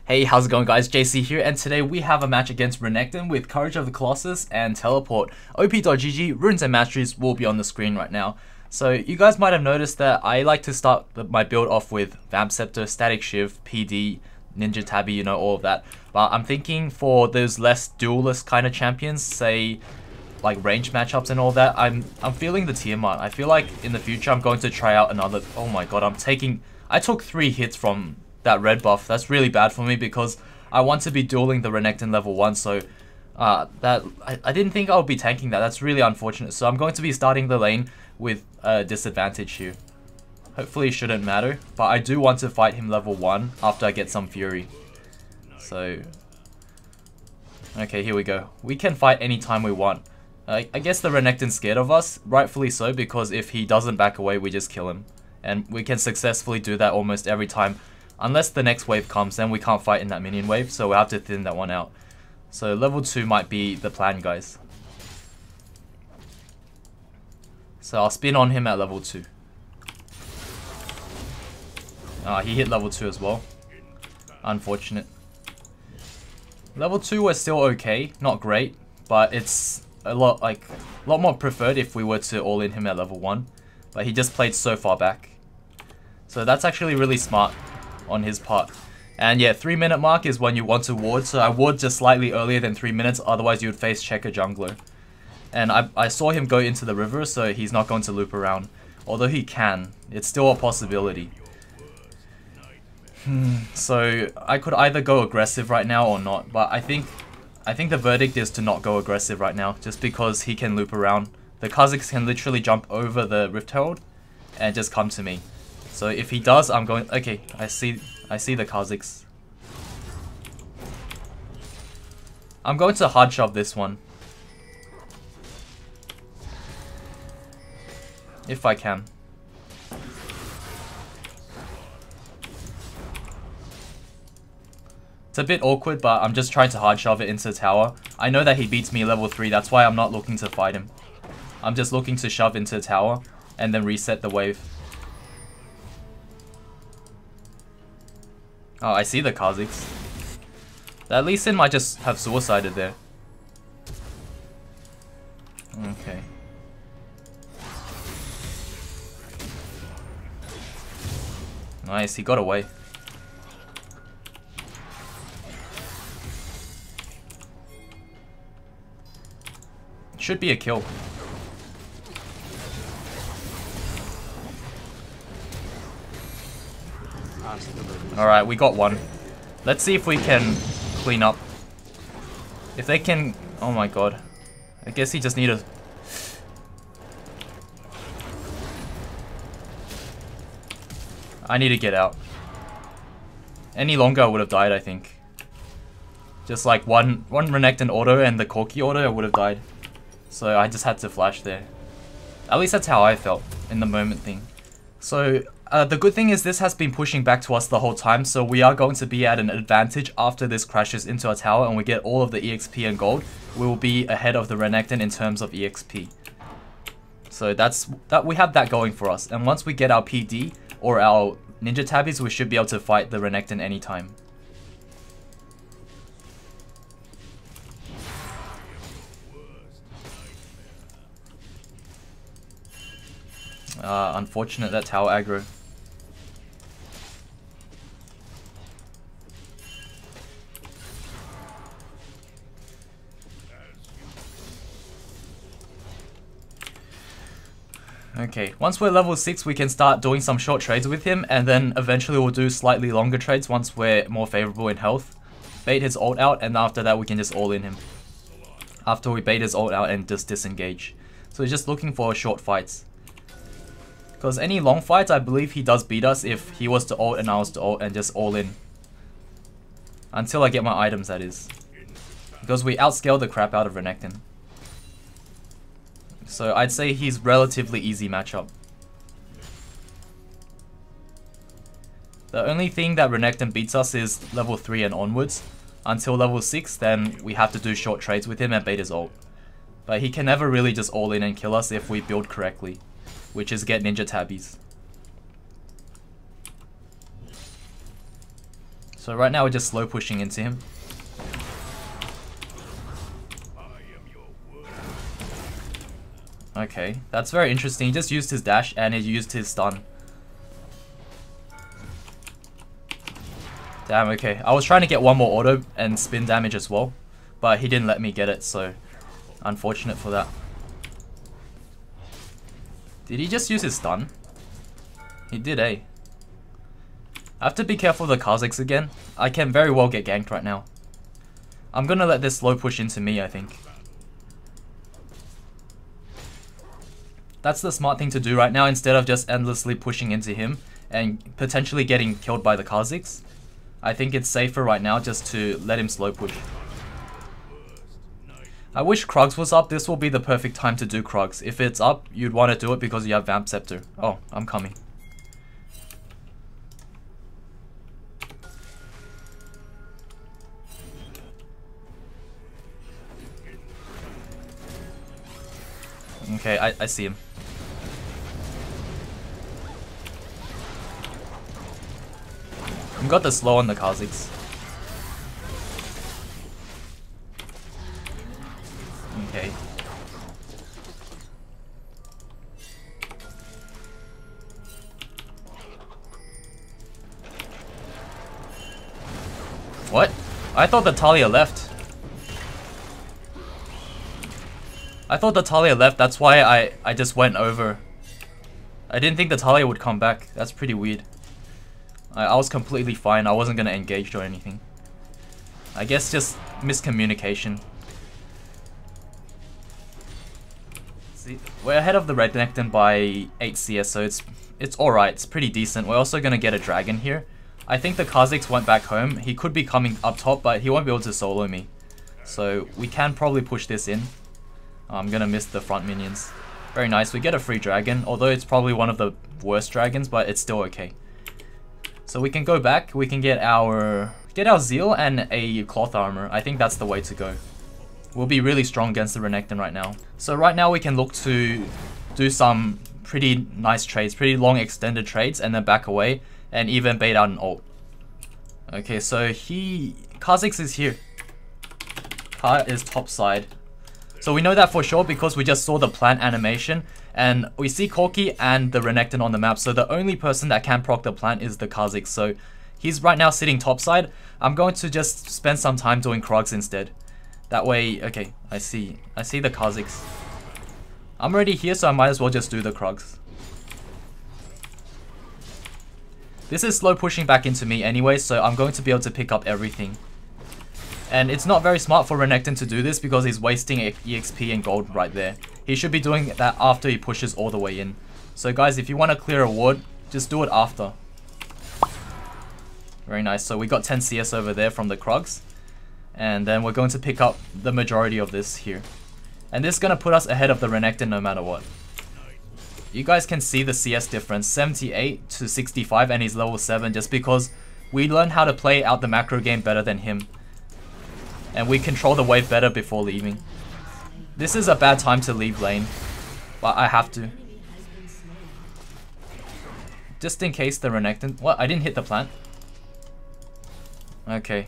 Hey, how's it going guys? JaySea here, and today we have a match against Renekton with Courage of the Colossus and Teleport. op.gg, runes and masteries will be on the screen right now. So you guys might have noticed that I like to start my build off with Vamp Scepter, Static Shiv, PD, Ninja Tabby, you know, all of that. But I'm thinking for those less duelist kind of champions, say like range matchups and all that, I'm feeling the Tiamat. I feel like in the future I'm going to try out another. Oh my god, I took 3 hits from that red buff. That's really bad for me because I want to be dueling the Renekton level 1, so I didn't think I would be tanking that. That's really unfortunate. So I'm going to be starting the lane with a disadvantage here. Hopefully it shouldn't matter, but I do want to fight him level 1 after I get some fury. So okay, here we go. We can fight anytime we want. I guess the Renekton's scared of us, rightfully so, because if he doesn't back away, we just kill him. And we can successfully do that almost every time. Unless the next wave comes, then we can't fight in that minion wave, so we'll have to thin that one out. So level 2 might be the plan, guys. So I'll spin on him at level 2. He hit level 2 as well. Unfortunate. Level 2 was still okay, not great, but it's a lot more preferred if we were to all in him at level 1. But he just played so far back. So that's actually really smart on his part. And yeah, 3-minute mark is when you want to ward, so I ward just slightly earlier than 3 minutes, otherwise you would face checker jungler. And I saw him go into the river, so he's not going to loop around. Although he can, it's still a possibility. So I could either go aggressive right now or not, but I think the verdict is to not go aggressive right now, just because he can loop around. The Kha'Zix can literally jump over the Rift Herald and just come to me. So if he does, I'm going. Okay, I see the Kha'Zix. I'm going to hard shove this one, if I can. It's a bit awkward, but I'm just trying to hard shove it into the tower. I know that he beats me level 3, that's why I'm not looking to fight him. I'm just looking to shove into the tower and then reset the wave. Oh, I see the Kha'Zix. That Lee Sin might just have suicided there. Okay. Nice, he got away. Should be a kill. Alright, we got one. Let's see if we can clean up. If they can... Oh my god. I guess he just need a... I need to get out. Any longer I would have died, I think. Just like one Renekton auto and the Corki auto, I would have died. So I just had to flash there. At least that's how I felt in the moment thing. So the good thing is this has been pushing back to us the whole time, so we are going to be at an advantage after this crashes into our tower and we get all of the EXP and gold. We will be ahead of the Renekton in terms of EXP. So we have that going for us. And once we get our PD or our Ninja Tabbies, we should be able to fight the Renekton anytime. Unfortunate that tower aggro. Okay, once we're level 6 we can start doing some short trades with him, and then eventually we'll do slightly longer trades once we're more favorable in health. Bait his ult out, and after that we can just all in him. After we bait his ult out and just disengage. So we're just looking for short fights. Because any long fights, I believe he does beat us if he was to ult and I was to ult and just all in. Until I get my items, that is. Because we outscale the crap out of Renekton. So I'd say he's relatively easy matchup. The only thing that Renekton beats us is level 3 and onwards. Until level 6, then we have to do short trades with him and bait his ult. But he can never really just all in and kill us if we build correctly, which is get Ninja Tabbies. So right now we're just slow pushing into him. Okay, that's very interesting. He just used his dash and he used his stun. Damn, okay. I was trying to get one more auto and spin damage as well, but he didn't let me get it, so unfortunate for that. Did he just use his stun? He did, eh? I have to be careful of the Kha'Zix again. I can very well get ganked right now. I'm gonna let this slow push into me, I think. That's the smart thing to do right now instead of just endlessly pushing into him and potentially getting killed by the Kha'Zix. I think it's safer right now just to let him slow push. I wish Krugs was up. This will be the perfect time to do Krugs. If it's up, you'd want to do it because you have Vamp Scepter. Oh, I'm coming. Okay, I see him. I've got the slow on the Kha'Zix. Okay. What? I thought the Talia left. I thought the Talia left, that's why I just went over. I didn't think the Talia would come back. That's pretty weird. I was completely fine. I wasn't going to engage or anything. I guess just miscommunication. See, we're ahead of the Renekton by 8 CS, so it's alright. It's pretty decent. We're also going to get a dragon here. I think the Kha'Zix went back home. He could be coming up top, but he won't be able to solo me. So we can probably push this in. I'm going to miss the front minions. Very nice. We get a free dragon, although it's probably one of the worst dragons, but it's still okay. So we can go back, we can get our Zeal and a cloth armor. I think that's the way to go. We'll be really strong against the Renekton right now. So right now we can look to do some pretty nice trades, pretty long extended trades, and then back away, and even bait out an ult. Okay, so Kha'Zix is here. Ka is top side. So we know that for sure because we just saw the plant animation and we see Corki and the Renekton on the map. So the only person that can proc the plant is the Kha'Zix. So he's right now sitting topside. I'm going to just spend some time doing Krugs instead. That way, okay, I see the Kha'Zix. I'm already here, so I might as well just do the Krugs. This is slow pushing back into me anyway, so I'm going to be able to pick up everything. And it's not very smart for Renekton to do this because he's wasting EXP and gold right there. He should be doing that after he pushes all the way in. So guys, if you want to clear a ward, just do it after. Very nice. So we got 10 CS over there from the Krugs. And then we're going to pick up the majority of this here. And this is going to put us ahead of the Renekton no matter what. You guys can see the CS difference, 78 to 65, and he's level 7 just because we learned how to play out the macro game better than him. And we control the wave better before leaving. This is a bad time to leave lane, but I have to. Just in case the Renekton... What? I didn't hit the plant? Okay.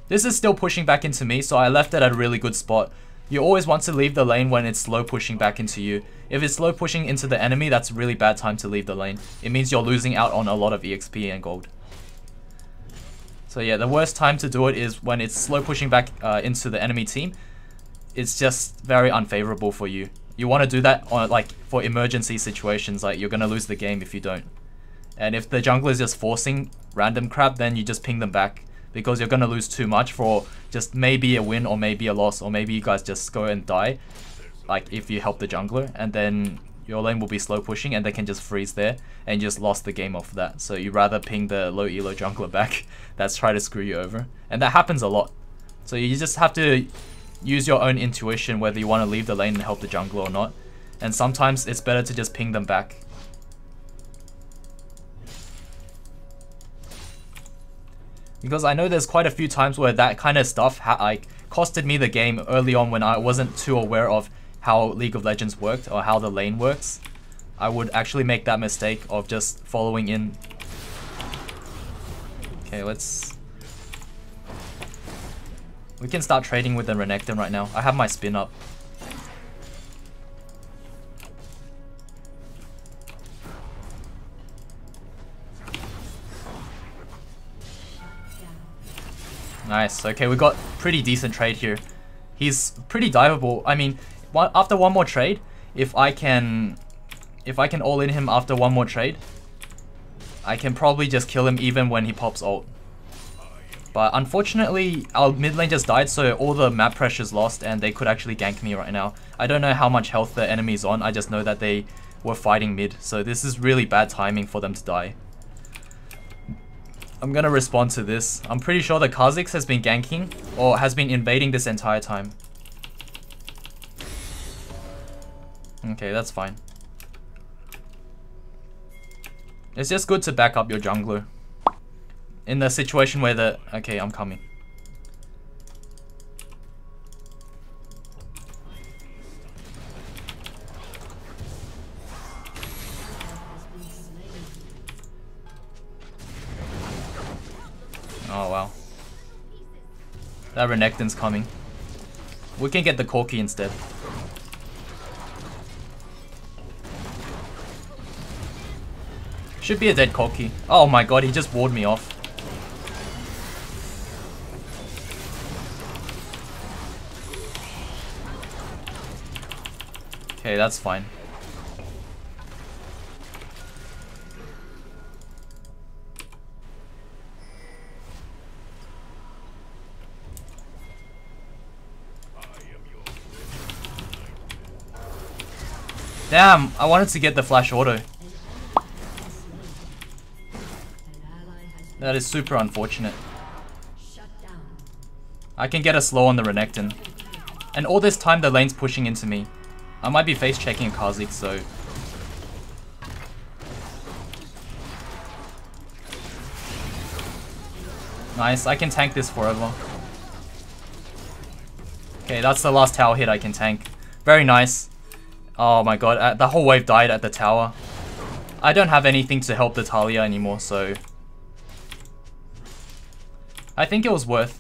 This is still pushing back into me, so I left it at a really good spot. You always want to leave the lane when it's slow pushing back into you. If it's slow pushing into the enemy, that's a really bad time to leave the lane. It means you're losing out on a lot of EXP and gold. So yeah, the worst time to do it is when it's slow pushing back into the enemy team. It's just very unfavorable for you. You want to do that on like for emergency situations, like you're going to lose the game if you don't. And if the jungler is just forcing random crap, then you just ping them back. Because you're going to lose too much for just maybe a win or maybe a loss. Or maybe you guys just go and die. Like if you help the jungler. And then your lane will be slow pushing and they can just freeze there. And you just lost the game off that. So you rather ping the low elo jungler back. That's trying to screw you over. And that happens a lot. So you just have to use your own intuition whether you want to leave the lane and help the jungler or not. And sometimes it's better to just ping them back. Because I know there's quite a few times where that kind of stuff like costed me the game early on when I wasn't too aware of how League of Legends worked or how the lane works. I would actually make that mistake of just following in. Okay, let's We can start trading with the Renekton right now. I have my spin up. Nice. Okay, we got pretty decent trade here. He's pretty diveable. I mean, after one more trade, if I can all in him after one more trade, I can probably just kill him even when he pops ult. But unfortunately, our mid lane just died, so all the map pressure's lost and they could actually gank me right now. I don't know how much health the enemy's on, I just know that they were fighting mid, so this is really bad timing for them to die. I'm gonna respond to this. I'm pretty sure the Kha'Zix has been ganking, or has been invading this entire time. Okay, that's fine. It's just good to back up your jungler. In the situation where the... Okay, I'm coming. Oh, wow. That Renekton's coming. We can get the Corki instead. Should be a dead Corki. Oh my god, he just warded me off. Okay, that's fine. Damn, I wanted to get the flash auto. That is super unfortunate. I can get a slow on the Renekton. And all this time the lane's pushing into me. I might be face checking a Kha'Zix, so... Nice, I can tank this forever. Okay, that's the last tower hit I can tank. Very nice. Oh my god, the whole wave died at the tower. I don't have anything to help the Talia anymore, so... I think it was worth.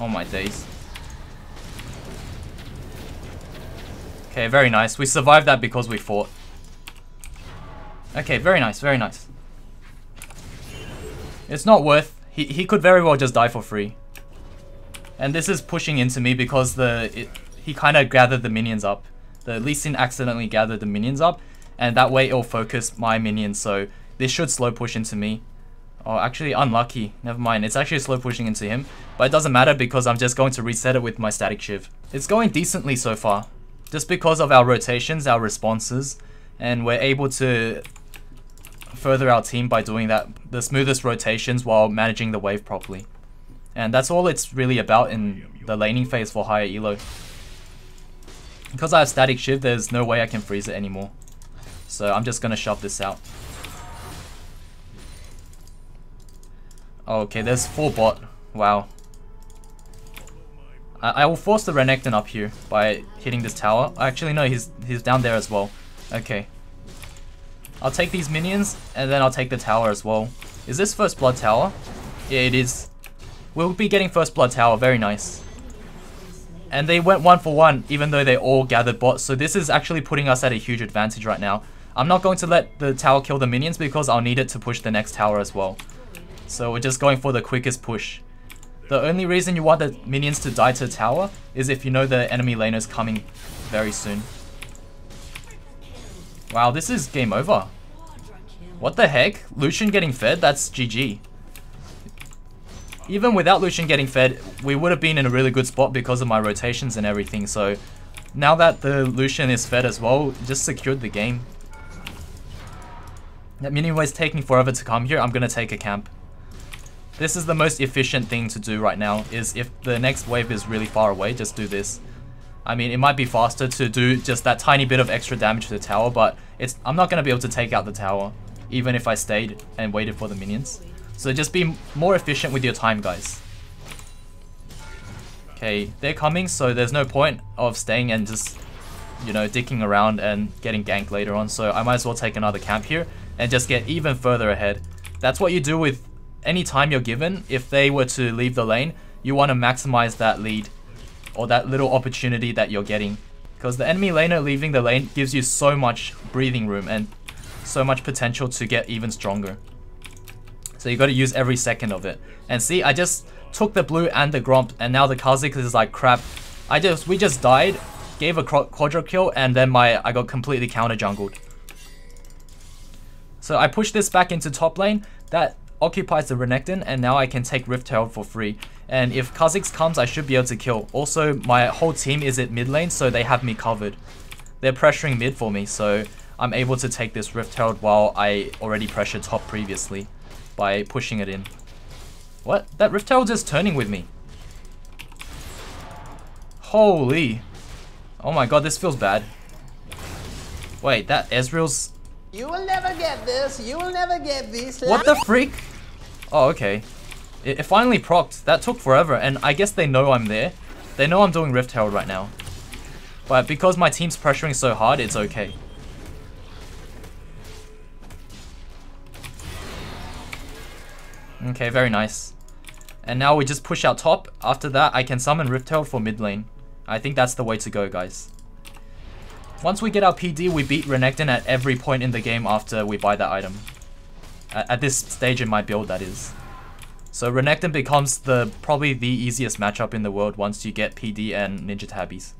Oh my days. Okay, very nice. We survived that because we fought. Okay, very nice, very nice. It's not worth. He could very well just die for free. And this is pushing into me because he kind of gathered the minions up. The Lee Sin accidentally gathered the minions up, and that way it'll focus my minions, so this should slow push into me. Oh, actually unlucky. Never mind. It's actually slow pushing into him, but it doesn't matter because I'm just going to reset it with my static shiv. It's going decently so far. Just because of our rotations, our responses, and we're able to further our team by doing that, the smoothest rotations while managing the wave properly. And that's all it's really about in the laning phase for higher elo. Because I have static shiv, there's no way I can freeze it anymore. So I'm just gonna shove this out. Okay, there's 4 bot. Wow. I will force the Renekton up here by hitting this tower. Actually, no, he's down there as well. Okay. I'll take these minions, and then I'll take the tower as well. Is this first blood tower? Yeah, it is. We'll be getting first blood tower. Very nice. And they went 1 for 1, even though they all gathered bots. So this is actually putting us at a huge advantage right now. I'm not going to let the tower kill the minions because I'll need it to push the next tower as well. So we're just going for the quickest push. The only reason you want the minions to die to the tower is if you know the enemy laner's coming very soon. Wow, this is game over. What the heck? Lucian getting fed? That's GG. Even without Lucian getting fed, we would have been in a really good spot because of my rotations and everything. So now that the Lucian is fed as well, just secured the game. That minion wave's taking forever to come here. I'm going to take a camp. This is the most efficient thing to do right now, is if the next wave is really far away, just do this. I mean, it might be faster to do just that tiny bit of extra damage to the tower, but I'm not going to be able to take out the tower, even if I stayed and waited for the minions. So just be more efficient with your time, guys. Okay, they're coming, so there's no point of staying and just, you know, dicking around and getting ganked later on. So I might as well take another camp here and just get even further ahead. That's what you do with any time you're given, if they were to leave the lane, you want to maximize that lead or that little opportunity that you're getting. Because the enemy laner leaving the lane gives you so much breathing room and so much potential to get even stronger. So you got to use every second of it. And see, I just took the blue and the Gromp, and now the Kha'Zix is like crap. We just died, gave a quadra kill, and then I got completely counter jungled. So I pushed this back into top lane. That occupies the Renekton, and now I can take Rift Herald for free. And if Kha'Zix comes, I should be able to kill. Also, my whole team is at mid lane, so they have me covered. They're pressuring mid for me, so I'm able to take this Rift Herald while I already pressured top previously by pushing it in. What? That Rift Herald is turning with me. Holy. Oh my god, this feels bad. Wait, that Ezreal's... You will never get this. You will never get this. What the freak? Oh, okay. It finally procced. That took forever, and I guess they know I'm there. They know I'm doing Rift Herald right now. But because my team's pressuring so hard, it's okay. Okay, very nice. And now we just push out top. After that, I can summon Rift Herald for mid lane. I think that's the way to go, guys. Once we get our PD, we beat Renekton at every point in the game after we buy that item. At this stage in my build, that is. So Renekton becomes probably the easiest matchup in the world once you get PD and Ninja Tabbies.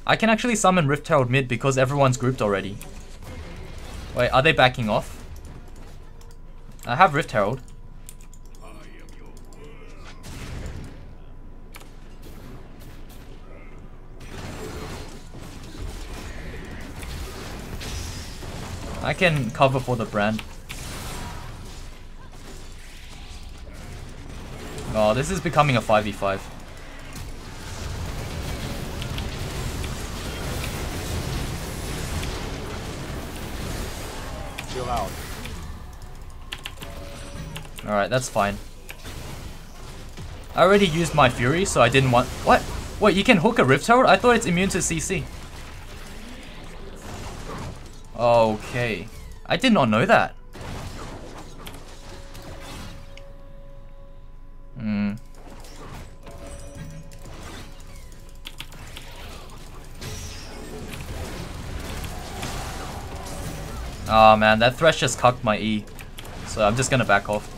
I can actually summon Rift Herald mid because everyone's grouped already. Wait, are they backing off? I have Rift Herald. I can cover for the brand. Oh, this is becoming a 5v5. Chill out. Alright, that's fine. I already used my Fury, so I didn't want... What? Wait, you can hook a Rift Herald? I thought it's immune to CC. Okay. I did not know that. Oh man, that Thresh just cucked my E. So I'm just gonna back off.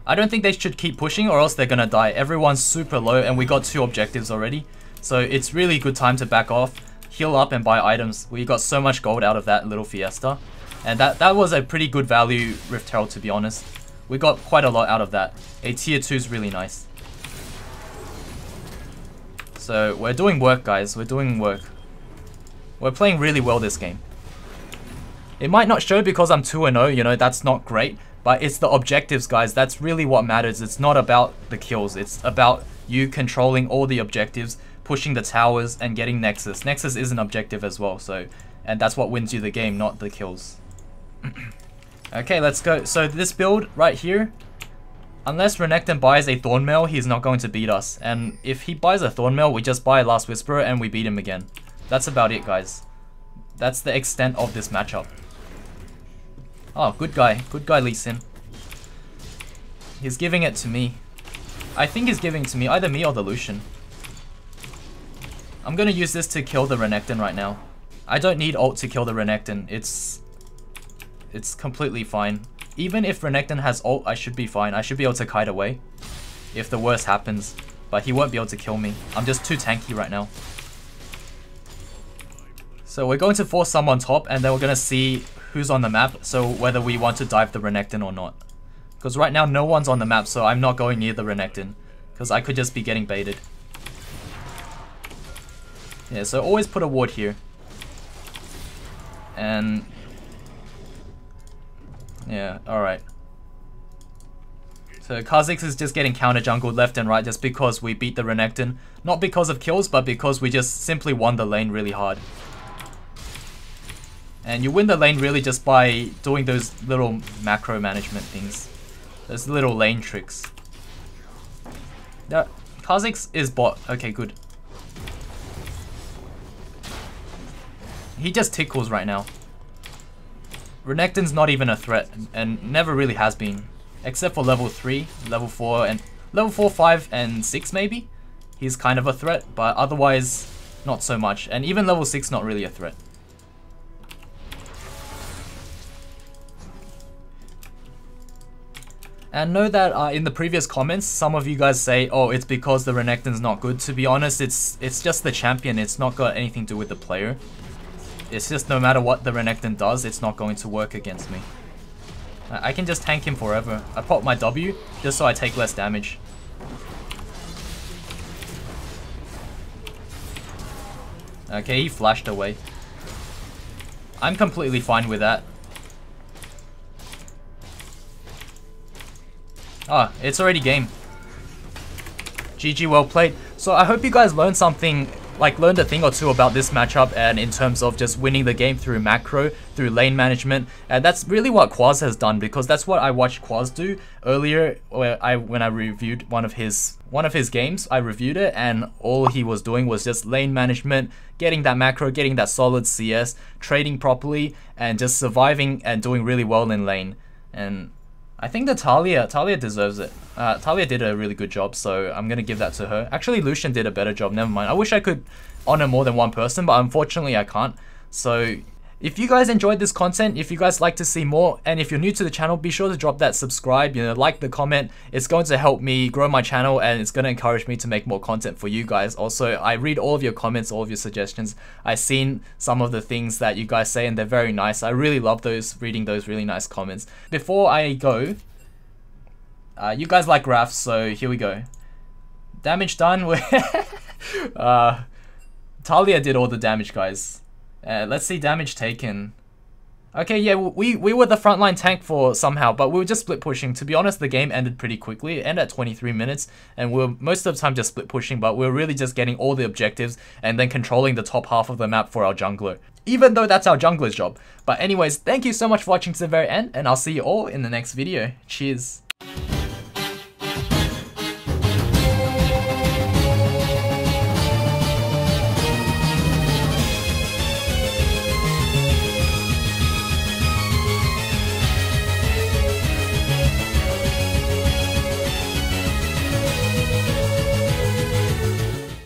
I don't think they should keep pushing or else they're gonna die. Everyone's super low and we got 2 objectives already. So it's really good time to back off, heal up and buy items. We got so much gold out of that little fiesta. And that was a pretty good value Rift Herald, to be honest. We got quite a lot out of that. A tier 2 is really nice. So we're doing work, guys. We're doing work. We're playing really well this game. It might not show because I'm 2-0, you know, that's not great. But it's the objectives, guys. That's really what matters. It's not about the kills. It's about you controlling all the objectives, pushing the towers, and getting Nexus. Nexus is an objective as well, so... And that's what wins you the game, not the kills. Okay, let's go. So this build right here, unless Renekton buys a Thornmail, he's not going to beat us. And if he buys a Thornmail, we just buy Last Whisperer and we beat him again. That's about it, guys. That's the extent of this matchup. Oh, good guy. Good guy, Lee Sin. He's giving it to me. I think he's giving it to me, either me or the Lucian. I'm gonna use this to kill the Renekton right now. I don't need ult to kill the Renekton. It's completely fine. Even if Renekton has ult, I should be fine. I should be able to kite away if the worst happens. But he won't be able to kill me. I'm just too tanky right now. So we're going to force someone top and then we're going to see who's on the map. So whether we want to dive the Renekton or not. Because right now no one's on the map, so I'm not going near the Renekton. Because I could just be getting baited. Yeah, so always put a ward here. And... yeah, alright. So Kha'Zix is just getting counter jungled left and right just because we beat the Renekton. Not because of kills, but because we just simply won the lane really hard. And you win the lane really just by doing those little macro management things. Those little lane tricks. Yeah, Kha'Zix is bot. Okay, good. He just tickles right now. Renekton's not even a threat, and never really has been. Except for level 3, level 4, and level 4, 5, and 6 maybe? He's kind of a threat, but otherwise, not so much. And even level 6, not really a threat. And know that in the previous comments, some of you guys say, oh, it's because the Renekton's not good. To be honest, it's just the champion. It's not got anything to do with the player. It's just no matter what the Renekton does, it's not going to work against me. I can just tank him forever. I pop my W just so I take less damage. Okay, he flashed away. I'm completely fine with that. Ah, it's already game. GG, well played. So I hope you guys learned something, like learned a thing or two about this matchup, and in terms of just winning the game through macro, through lane management. And that's really what Quaz has done, because that's what I watched Quaz do earlier when I reviewed one of his games. I reviewed it, and all he was doing was just lane management, getting that macro, getting that solid CS, trading properly, and just surviving and doing really well in lane. And I think that Talia deserves it. Talia did a really good job, so I'm gonna give that to her. Actually, Lucian did a better job, never mind. I wish I could honor more than one person, but unfortunately I can't. So if you guys enjoyed this content, if you guys like to see more, and if you're new to the channel, be sure to drop that subscribe, like the comment. It's going to help me grow my channel, and it's going to encourage me to make more content for you guys. Also, I read all of your comments, all of your suggestions. I've seen some of the things that you guys say, and they're very nice. I really love reading those really nice comments. Before I go, you guys like graphs, so here we go. Damage done. Talia did all the damage, guys. Let's see damage taken. Okay, yeah, we were the frontline tank for somehow, but we were just split pushing. To be honest, the game ended pretty quickly. It ended at 23 minutes, and we were most of the time just split pushing, but we were really just getting all the objectives and then controlling the top half of the map for our jungler. Even though that's our jungler's job. But anyways, thank you so much for watching to the very end, and I'll see you all in the next video. Cheers.